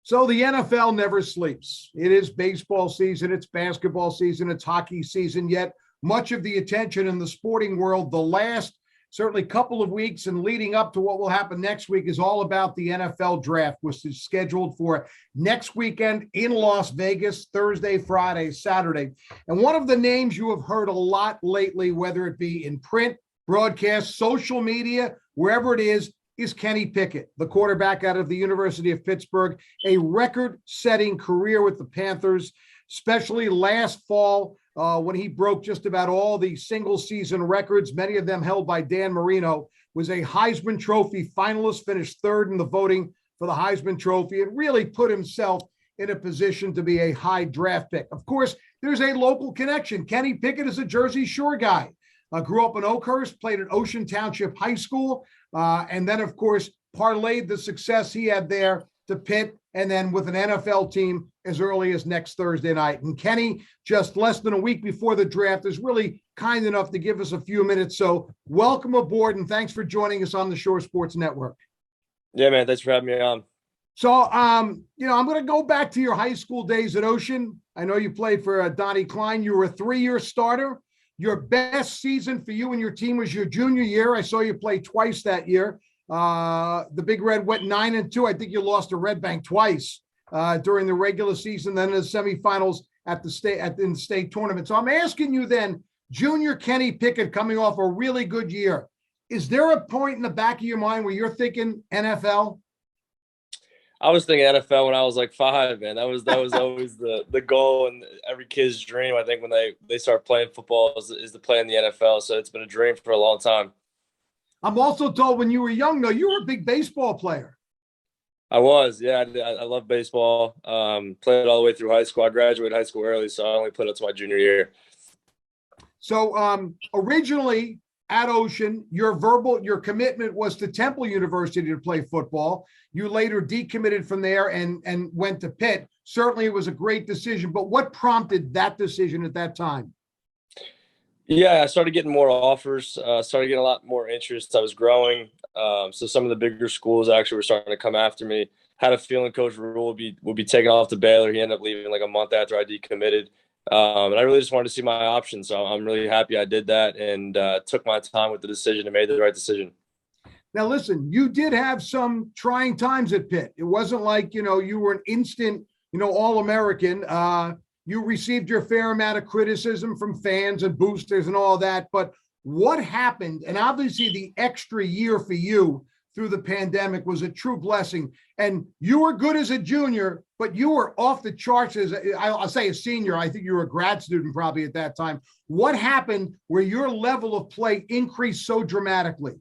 So the NFL never sleeps. It is baseball season, it's basketball season, it's hockey season, yet much of the attention in the sporting world, the last certainly couple of weeks and leading up to what will happen next week, is all about the NFL draft, which is scheduled for next weekend in Las Vegas, Thursday, Friday, Saturday. And one of the names you have heard a lot lately, whether it be in print, broadcast, social media, wherever it is Kenny Pickett, the quarterback out of the University of Pittsburgh, a record-setting career with the Panthers, especially last fall when he broke just about all the single-season records, many of them held by Dan Marino, was a Heisman Trophy finalist, finished third in the voting for the Heisman Trophy, and really put himself in a position to be a high draft pick. Of course, there's a local connection. Kenny Pickett is a Jersey Shore guy. Grew up in Oakhurst, played at Ocean Township High School, and then, of course, parlayed the success he had there to Pitt, and then with an NFL team as early as next Thursday night. And Kenny, just less than a week before the draft, is really kind enough to give us a few minutes. So welcome aboard, and thanks for joining us on the Shore Sports Network. Yeah, man, thanks for having me on. So, I'm going to go back to your high school days at Ocean. I know you played for Donnie Klein. You were a 3-year starter. Your best season for you and your team was your junior year. I saw you play twice that year. The Big Red went 9-2. I think you lost to Red Bank twice during the regular season, then in the semifinals in the state tournament. So I'm asking you then, junior Kenny Pickett coming off a really good year, is there a point in the back of your mind where you're thinking NFL? I was thinking NFL when I was like 5, man. That was always the goal and every kid's dream. I think when they start playing football is to play in the NFL. So it's been a dream for a long time. I'm also told when you were young, though, you were a big baseball player. I was, yeah. I love baseball. Played all the way through high school. I graduated high school early, so I only played up to my junior year. So originally at Ocean, your commitment was to Temple University to play football. You later decommitted from there and went to Pitt. Certainly it was a great decision, but what prompted that decision at that time? Yeah, I started getting more offers, started getting a lot more interest. I was growing. So some of the bigger schools actually were starting to come after me. Had a feeling Coach Rule would be taken off to Baylor. He ended up leaving like a month after I decommitted. And I really just wanted to see my options. So I'm really happy I did that and took my time with the decision and made the right decision. Now, listen, you did have some trying times at Pitt. It wasn't like, you were an instant, All-American. You received your fair amount of criticism from fans and boosters and all that. But what happened? And obviously the extra year for you through the pandemic was a true blessing. And you were good as a junior, but you were off the charts as, I'll say a senior. I think you were a grad student probably at that time. What happened where your level of play increased so dramatically?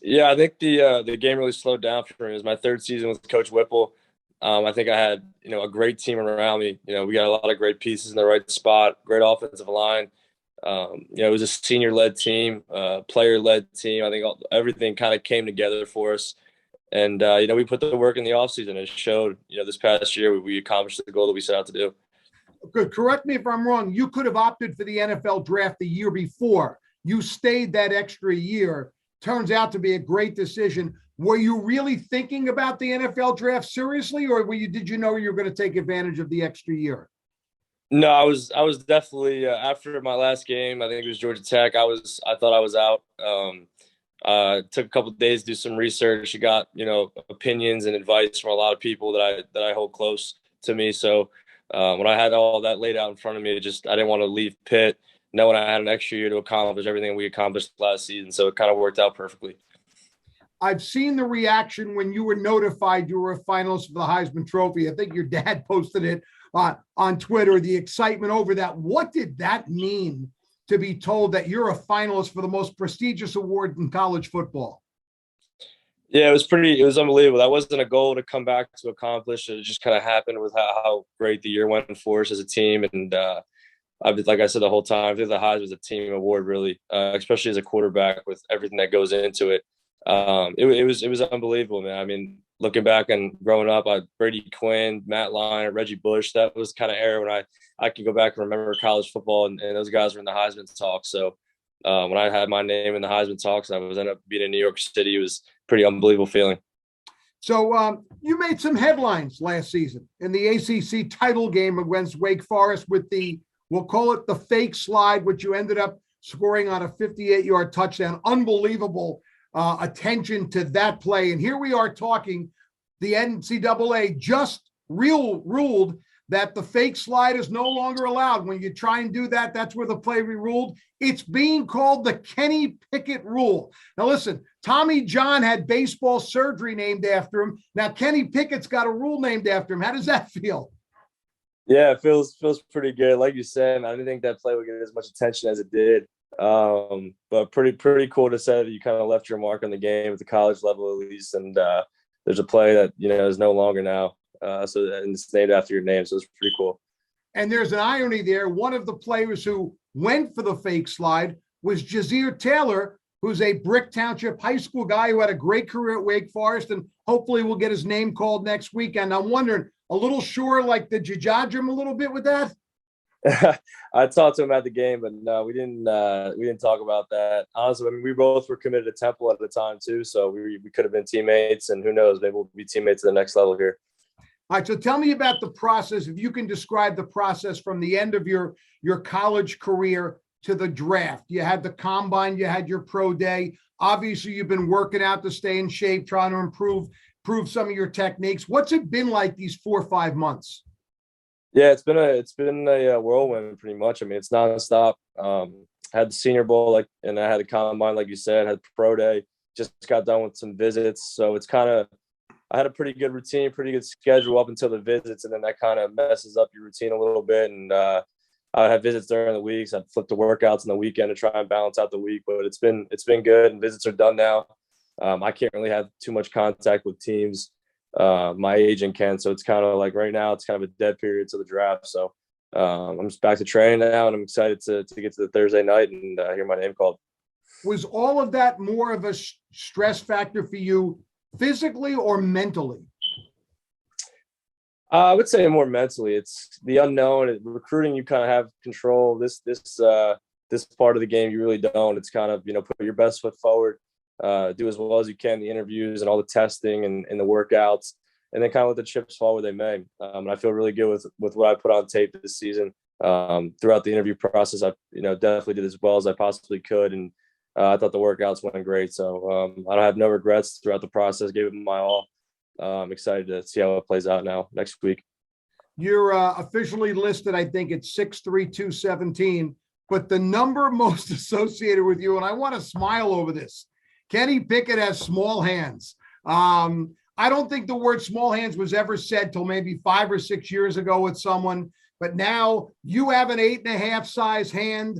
Yeah, I think the game really slowed down for me. It was my 3rd season with Coach Whipple. I think I had, a great team around me. We got a lot of great pieces in the right spot, great offensive line. It was a senior-led team, player-led team. I think everything kind of came together for us. And, we put the work in the offseason. It showed, this past year we accomplished the goal that we set out to do. Good. Correct me if I'm wrong. You could have opted for the NFL draft the year before. You stayed that extra year. Turns out to be a great decision. Were you really thinking about the NFL draft seriously, or did you know you were going to take advantage of the extra year? No, I was definitely after my last game. I think it was Georgia Tech. I thought I was out. Took a couple of days to do some research. I got opinions and advice from a lot of people that I hold close to me. So when I had all that laid out in front of me, I didn't want to leave Pitt, knowing I had an extra year to accomplish everything we accomplished last season. So it kind of worked out perfectly. I've seen the reaction when you were notified you were a finalist for the Heisman Trophy. I think your dad posted it on Twitter, the excitement over that. What did that mean to be told that you're a finalist for the most prestigious award in college football? Yeah, it was unbelievable. That wasn't a goal to come back to accomplish. It just kind of happened with how great the year went for us as a team. And like I said the whole time, I think the Heisman was a team award, really, especially as a quarterback with everything that goes into it. It was unbelievable, man. I mean, looking back and growing up, Brady Quinn, Matt Lyon, Reggie Bush, that was kind of era when I can go back and remember college football, and those guys were in the Heisman talk. So when I had my name in the Heisman talks and I was ended up being in New York City, it was a pretty unbelievable feeling. So you made some headlines last season in the ACC title game against Wake Forest with we'll call it the fake slide, which you ended up scoring on a 58-yard touchdown. Unbelievable attention to that play. And here we are talking, the NCAA just ruled that the fake slide is no longer allowed. When you try and do that, that's where the play ruled. It's being called the Kenny Pickett rule. Now, listen, Tommy John had baseball surgery named after him. Now, Kenny Pickett's got a rule named after him. How does that feel? Yeah, it feels pretty good. Like you said, I didn't think that play would get as much attention as it did. But pretty cool to say that you kind of left your mark on the game at the college level at least. And there's a play that, is no longer now. And it's named after your name. So it's pretty cool. And there's an irony there. One of the players who went for the fake slide was Jazir Taylor, who's a Brick Township high school guy who had a great career at Wake Forest and hopefully will get his name called next weekend. I'm wondering, a little sure, like, did you judge him a little bit with that? I talked to him at the game, but no, we didn't talk about that. Honestly, I mean, we both were committed to Temple at the time too, so we could have been teammates, and who knows, maybe we'll be teammates at the next level here. All right, so tell me about the process. If you can describe the process from the end of your college career to the draft. You had the combine, you had your pro day. Obviously, you've been working out to stay in shape, trying to improve some of your techniques. What's it been like these 4 or 5 months? Yeah, it's been a whirlwind pretty much. I mean, it's nonstop. Had the Senior Bowl, and I had the combine, like you said, had pro day. Just got done with some visits, so it's kind of, I had a pretty good routine, pretty good schedule up until the visits, and then that kind of messes up your routine a little bit. And I would have visits during the weeks. I'd flip the workouts on the weekend to try and balance out the week, but it's been good, and visits are done now. I can't really have too much contact with teams. My agent can, so it's kind of like right now it's kind of a dead period to the draft. So I'm just back to training now, and I'm excited to get to the Thursday night and hear my name called. Was all of that more of a stress factor for you physically or mentally? I would say more mentally. It's the unknown. Recruiting, you kind of have control. This part of the game, you really don't. It's kind of, put your best foot forward, do as well as you can, the interviews and all the testing and the workouts, and then kind of let the chips fall where they may. And I feel really good with what I put on tape this season. Throughout the interview process, I definitely did as well as I possibly could, and I thought the workouts went great. So I don't have no regrets throughout the process. Gave it my all. I'm excited to see how it plays out now next week. You're officially listed, I think it's 6'3", 217, but the number most associated with you, and I want to smile over this, Kenny Pickett has small hands. I don't think the word small hands was ever said till maybe 5 or 6 years ago with someone, but now you have an 8.5 size hand.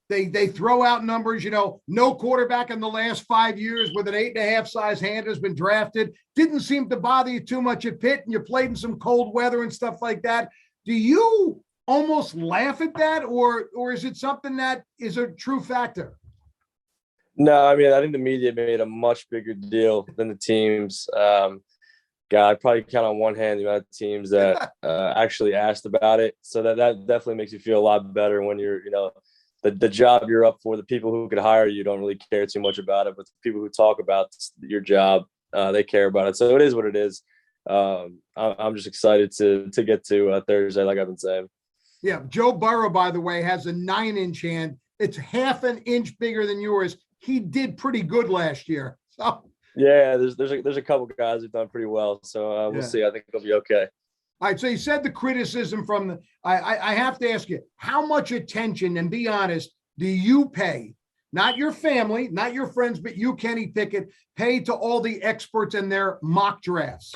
They throw out numbers, no quarterback in the last 5 years with an 8.5 size hand has been drafted. Didn't seem to bother you too much at Pitt, and you played in some cold weather and stuff like that. Do you almost laugh at that, or is it something that is a true factor? No, I mean, I think the media made a much bigger deal than the teams. God, I probably count on one hand the amount of teams that actually asked about it. So that definitely makes you feel a lot better when you're, the job you're up for. The people who could hire you don't really care too much about it, but the people who talk about your job, they care about it. So it is what it is. I'm just excited to get to Thursday, like I've been saying. Yeah, Joe Burrow, by the way, has a 9-inch hand. It's half an inch bigger than yours. He did pretty good last year. So. Yeah, there's a couple guys who've done pretty well. So we'll see. I think it'll be okay. All right. So you said the criticism from I have to ask you, how much attention, and be honest, do you pay? Not your family, not your friends, but you, Kenny Pickett, pay to all the experts and their mock drafts?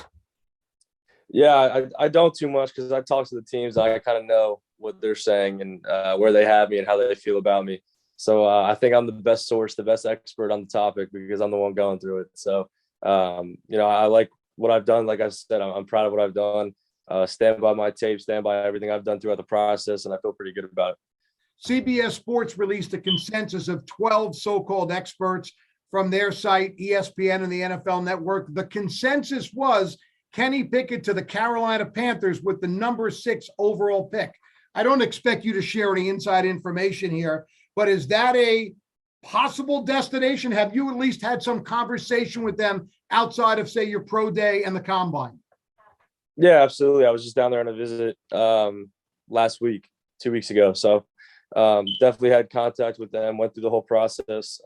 Yeah, I don't too much because I talk to the teams. I kind of know what they're saying and where they have me and how they feel about me. So I think I'm the best source, the best expert on the topic because I'm the one going through it. So, I like what I've done. Like I said, I'm proud of what I've done. Stand by my tape, stand by everything I've done throughout the process, and I feel pretty good about it. CBS Sports released a consensus of 12 so-called experts from their site, ESPN and the NFL Network. The consensus was Kenny Pickett to the Carolina Panthers with the number 6 overall pick. I don't expect you to share any inside information here, but is that a possible destination? Have you at least had some conversation with them outside of, say, your pro day and the combine? Yeah, absolutely. I was just down there on a visit last week, 2 weeks ago. So definitely had contact with them, went through the whole process.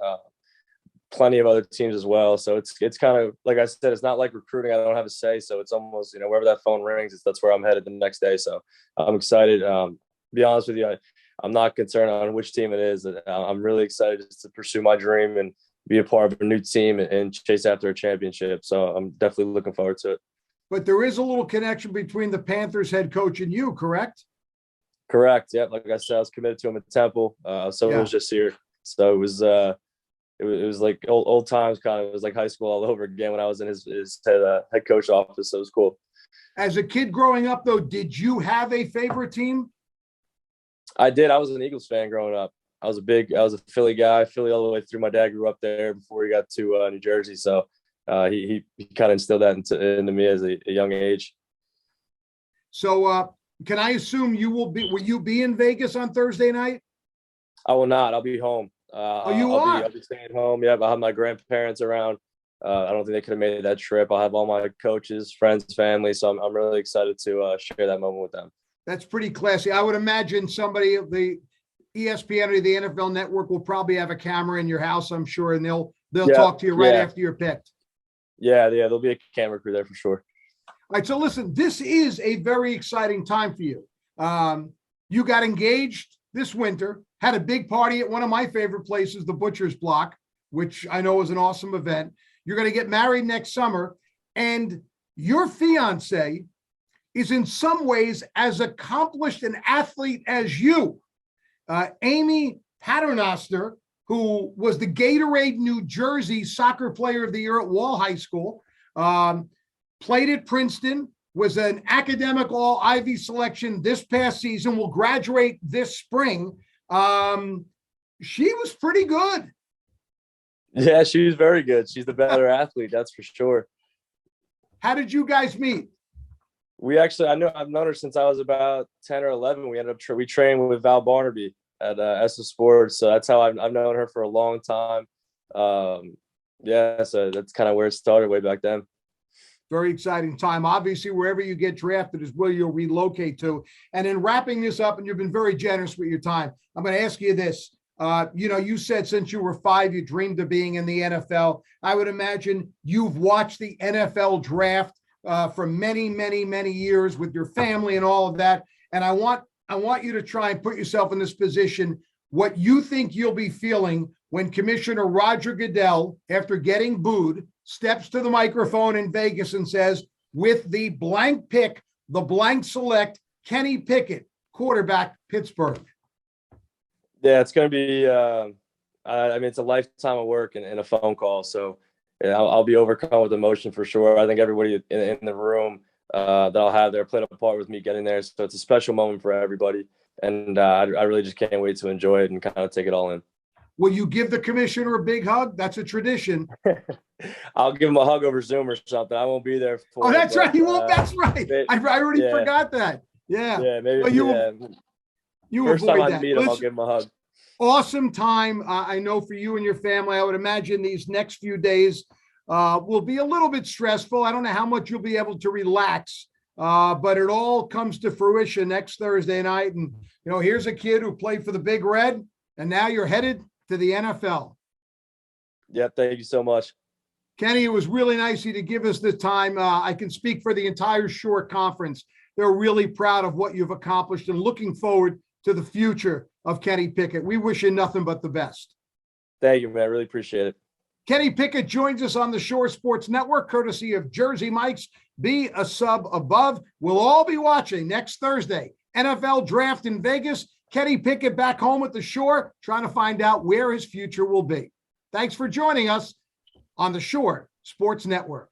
Plenty of other teams as well. So it's kind of, like I said, it's not like recruiting. I don't have a say. So it's almost, wherever that phone rings, that's where I'm headed the next day. So I'm excited. Be honest with you, I'm not concerned on which team it is. I'm really excited just to pursue my dream and be a part of a new team and chase after a championship. So I'm definitely looking forward to it. But there is a little connection between the Panthers head coach and you, correct? Correct. Yeah. Like I said, I was committed to him at Temple. So it was just here. So it was like old times kind of. It was like high school all over again when I was in his head coach office. So it was cool. As a kid growing up, though, did you have a favorite team? I did. I was an Eagles fan growing up. I was a Philly guy, Philly all the way through. My dad grew up there before he got to New Jersey. So he kind of instilled that into me as a young age. So can I assume will you be in Vegas on Thursday night? I will not. I'll be home. I'll be staying home. Yeah, I'll have my grandparents around. I don't think they could have made that trip. I'll have all my coaches, friends, family. So I'm really excited to share that moment with them. That's pretty classy. I would imagine somebody at the ESPN or the NFL Network will probably have a camera in your house, I'm sure, and they'll talk to you right after you're picked. Yeah, there'll be a camera crew there for sure. All right, so listen, this is a very exciting time for you. You got engaged this winter, had a big party at one of my favorite places, the Butcher's Block, which I know is an awesome event. You're going to get married next summer, and your fiance is in some ways as accomplished an athlete as you. Amy Paternoster, who was the Gatorade New Jersey Soccer Player of the Year at Wall High School, played at Princeton, was an academic all-Ivy selection this past season, will graduate this spring. She was pretty good. Yeah, she was very good. She's the better athlete, that's for sure. How did you guys meet? I've known her since I was about 10 or 11. We trained with Val Barnaby at SS Sports. So that's how I've known her for a long time. So that's kind of where it started way back then. Very exciting time. Obviously, wherever you get drafted is where you'll relocate to. And in wrapping this up, and you've been very generous with your time, I'm going to ask you this. You said since you were 5, you dreamed of being in the NFL. I would imagine you've watched the NFL draft for many, many, many years with your family and all of that. And I want you to try and put yourself in this position, what you think you'll be feeling when Commissioner Roger Goodell, after getting booed, steps to the microphone in Vegas and says, with the blank pick, the blank select, Kenny Pickett, quarterback, Pittsburgh. Yeah, it's going to be, it's a lifetime of work and a phone call. So I'll be overcome with emotion for sure. I think everybody in the room that I'll have there played a part with me getting there. So it's a special moment for everybody. And I really just can't wait to enjoy it and kind of take it all in. Will you give the commissioner a big hug? That's a tradition. I'll give him a hug over Zoom or something. I won't be there for that's right. You won't. That's right. I already forgot that. Yeah. Yeah, maybe. You first time I meet him, I'll give him a hug. Awesome time. I know for you and your family, I would imagine these next few days will be a little bit stressful. I don't know how much you'll be able to relax, but it all comes to fruition next Thursday night. And, here's a kid who played for the Big Red, and now you're headed to the NFL. Yeah, thank you so much. Kenny, it was really nice of you to give us the time. I can speak for the entire Shore Conference. They're really proud of what you've accomplished and looking forward to the future of Kenny Pickett. We wish you nothing but the best. Thank you, man. I really appreciate it. Kenny Pickett joins us on the Shore Sports Network, courtesy of Jersey Mike's. Be a sub above. We'll all be watching next Thursday. NFL Draft in Vegas. Kenny Pickett back home at the Shore, trying to find out where his future will be. Thanks for joining us on the Shore Sports Network.